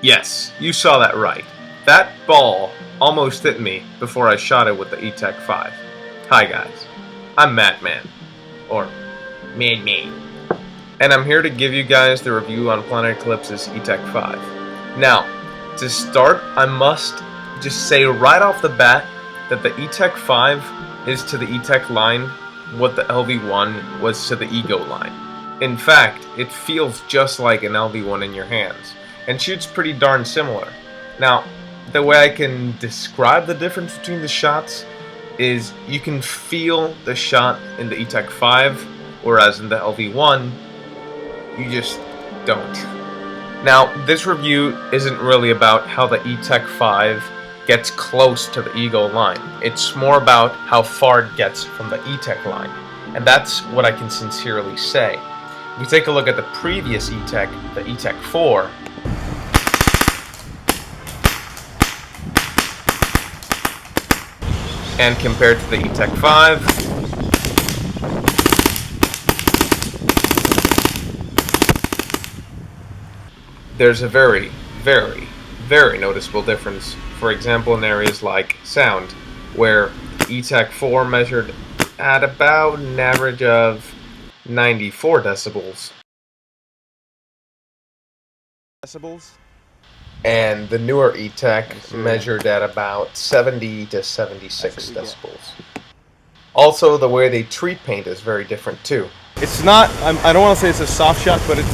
Yes, you saw that right. That ball almost hit me before I shot it with the ETEK 5. Hi guys, I'm MadMan, or MadMan, and I'm here to give you guys the review on Planet Eclipse's ETEK 5. Now, to start, I must just say right off the bat that the ETEK 5 is to the ETEK line what the LV1 was to the Ego line. In fact, it feels just like an LV1 in your hands, and shoots pretty darn similar. Now, the way I can describe the difference between the shots is you can feel the shot in the ETEK 5, whereas in the LV1, you just don't. Now, this review isn't really about how the ETEK 5 gets close to the Ego line. It's more about how far it gets from the ETEK line, and that's what I can sincerely say. If we take a look at the previous ETEK, the ETEK 4, and compared to the ETEK 5, there's a very, very, very noticeable difference. For example, in areas like sound, where ETEK 4 measured at about an average of 94 decibels. And the newer ETEK measured at about 70 to 76 decibels. Also, the way they treat paint is very different too. It's not, I don't want to say it's a soft shot, but you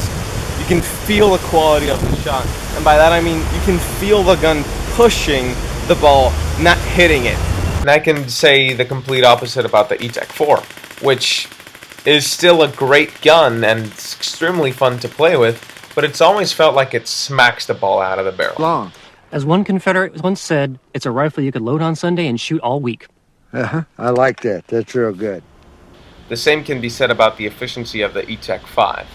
can feel the quality of the shot. And by that I mean you can feel the gun pushing the ball, not hitting it. And I can say the complete opposite about the ETEK 4, which is still a great gun and it's extremely fun to play with, but it's always felt like it smacks the ball out of the barrel. Long. As one Confederate once said, it's a rifle you could load on Sunday and shoot all week. I like that. That's real good. The same can be said about the efficiency of the ETEK 5.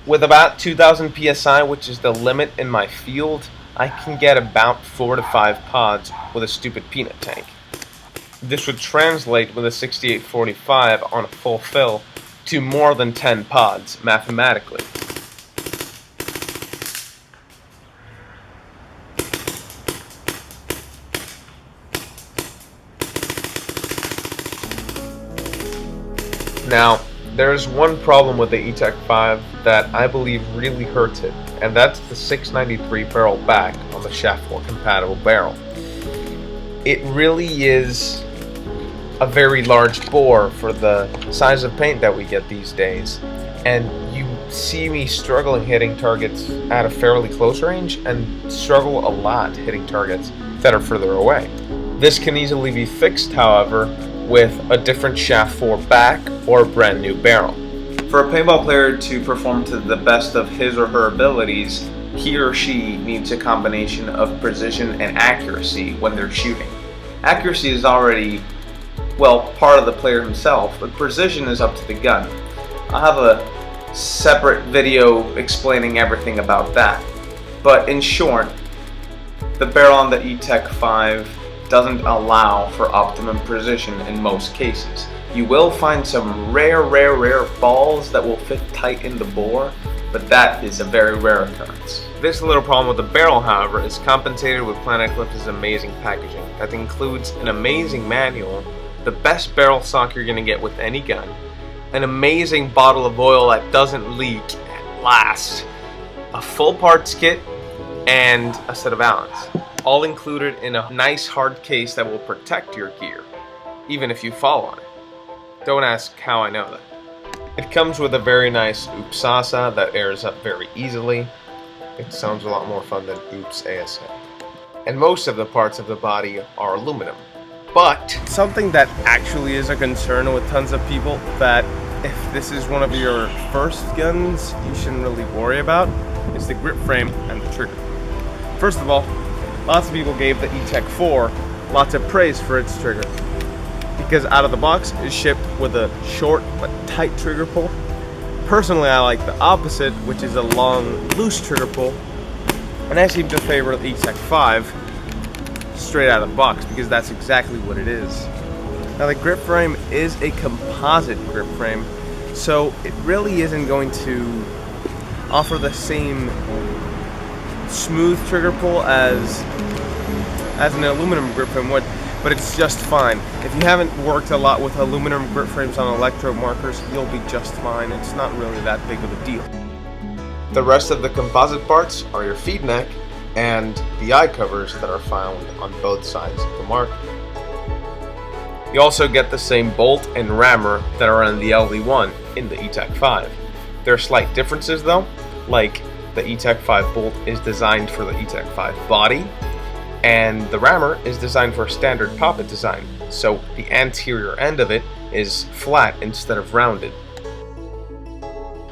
With about 2000 psi, which is the limit in my field, I can get about 4 to 5 pods with a stupid peanut tank. This would translate with a 6845 on a full fill to more than 10 pods mathematically. Now, there's one problem with the ETEK 5 that I believe really hurts it, and that's the 693 barrel back on the shaft 4 compatible barrel. It really is a very large bore for the size of paint that we get these days, and you see me struggling hitting targets at a fairly close range and struggle a lot hitting targets that are further away. This can easily be fixed, however, with a different shaft 4 back or a brand new barrel. For a paintball player to perform to the best of his or her abilities, he or she needs a combination of precision and accuracy when they're shooting. Accuracy is already, well, part of the player himself, but precision is up to the gun. I'll have a separate video explaining everything about that. But in short, the barrel on the ETEK 5 doesn't allow for optimum precision in most cases. You will find some rare balls that will fit tight in the bore, but that is a very rare occurrence. This little problem with the barrel, however, is compensated with Planet Eclipse's amazing packaging that includes an amazing manual, the best barrel stock you're going to get with any gun, an amazing bottle of oil that doesn't leak and lasts, a full parts kit, and a set of Allens, all included in a nice hard case that will protect your gear. even if you fall on it. Don't ask how I know that. It comes with a very nice Oopsasa that airs up very easily. It sounds a lot more fun than Oops ASA. And most of the parts of the body are aluminum. But something that actually is a concern with tons of people, that if this is one of your first guns you shouldn't really worry about, is the grip frame and the trigger. First of all, lots of people gave the ETEK 4 lots of praise for its trigger, because out of the box it's shipped with a short but tight trigger pull. Personally, I like the opposite, which is a long, loose trigger pull, and I seem to favor the ETEK 5 straight out of the box because that's exactly what it is. Now, the grip frame is a composite grip frame, so it really isn't going to offer the same smooth trigger pull as an aluminum grip frame would, but it's just fine. If you haven't worked a lot with aluminum grip frames on electro markers, you'll be just fine. It's not really that big of a deal. the rest of the composite parts are your feed neck and the eye covers that are found on both sides of the marker. You also get the same bolt and rammer that are on the LV1 in the ETEK 5. There are slight differences though, like the ETEK 5 bolt is designed for the ETEK 5 body, and the rammer is designed for a standard poppet design, so the anterior end of it is flat instead of rounded.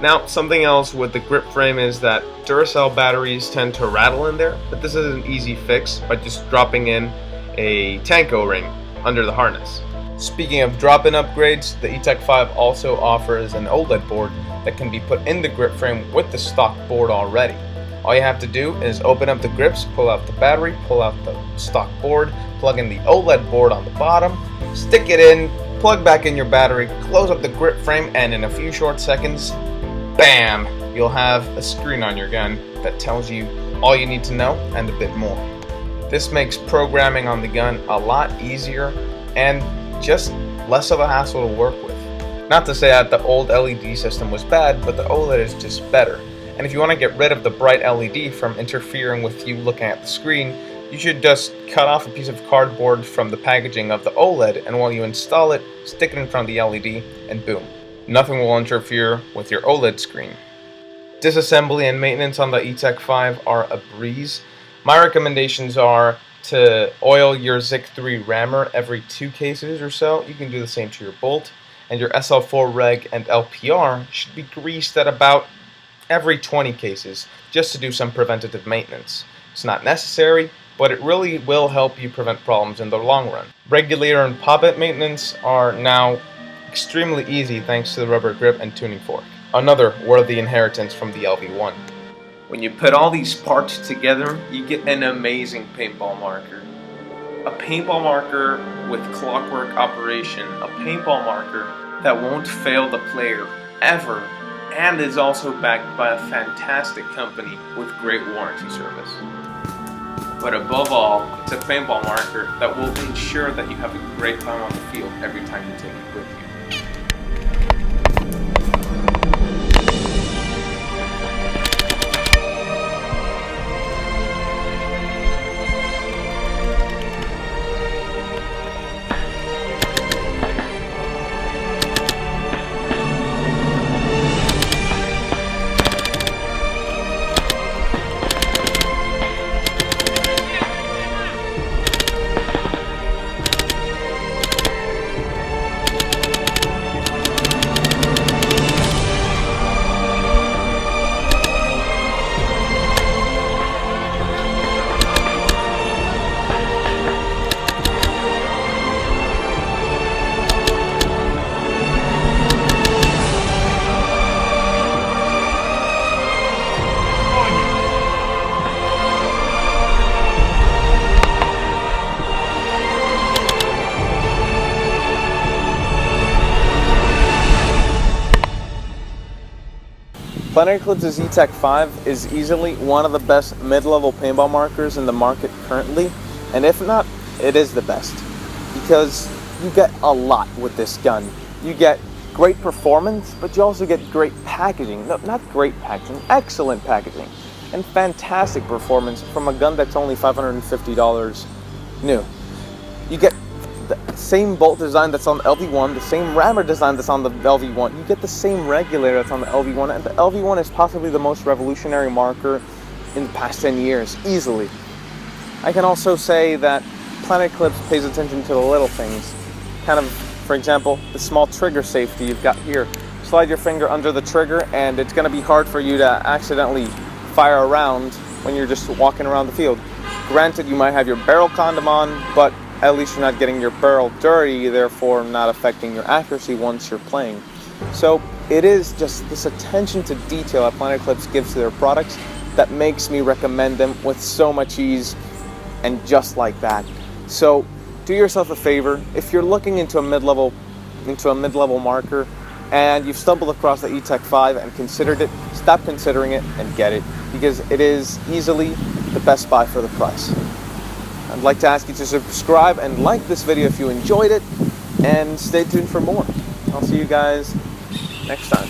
Now, something else with the grip frame is that Duracell batteries tend to rattle in there, but this is an easy fix by just dropping in a tank O-ring under the harness. Speaking of drop-in upgrades, the ETEK 5 also offers an OLED board that can be put in the grip frame with the stock board already. All you have to do is open up the grips, pull out the battery, pull out the stock board, plug in the OLED board on the bottom, stick it in, plug back in your battery, close up the grip frame, and in a few short seconds, bam! You'll have a screen on your gun that tells you all you need to know and a bit more. This makes programming on the gun a lot easier and just less of a hassle to work with. Not to say that the old LED system was bad, but the OLED is just better. And if you want to get rid of the bright LED from interfering with you looking at the screen, you should just cut off a piece of cardboard from the packaging of the OLED, and while you install it, stick it in front of the LED, and boom. Nothing will interfere with your OLED screen. Disassembly and maintenance on the ETEK 5 are a breeze. My recommendations are to oil your ZIC-3 rammer every 2 cases or so. You can do the same to your bolt. And your SL4 reg and LPR should be greased at about every 20 cases, just to do some preventative maintenance. It's not necessary, but it really will help you prevent problems in the long run. Regulator and poppet maintenance are now extremely easy thanks to the rubber grip and tuning fork, another worthy inheritance from the LV1. When you put all these parts together, you get an amazing paintball marker. A paintball marker with clockwork operation, a paintball marker that won't fail the player ever, and is also backed by a fantastic company with great warranty service. But above all, it's a paintball marker that will ensure that you have a great time on the field every time you take it with you. Planet Eclipse's ETEK 5 is easily one of the best mid-level paintball markers in the market currently, and if not, it is the best, because you get a lot with this gun. You get great performance, but you also get great packaging. No, not great packaging, excellent packaging, and fantastic performance from a gun that's only $550 new. You get the same bolt design that's on the LV1, the same rammer design that's on the LV1. You get the same regulator that's on the LV1, and the LV1 is possibly the most revolutionary marker in the past 10 years, easily. I can also say that Planet Eclipse pays attention to the little things. Kind of, for example, the small trigger safety you've got here. Slide your finger under the trigger and it's going to be hard for you to accidentally fire around when you're just walking around the field. Granted, you might have your barrel condom on, but at least you're not getting your barrel dirty, therefore not affecting your accuracy once you're playing. So it is just this attention to detail that Planet Eclipse gives to their products that makes me recommend them with so much ease and just like that. So do yourself a favor, if you're looking into a mid-level marker and you've stumbled across the ETEK 5 and considered it, stop considering it and get it, because it is easily the best buy for the price. I'd like to ask you to subscribe and like this video if you enjoyed it, and stay tuned for more. I'll see you guys next time.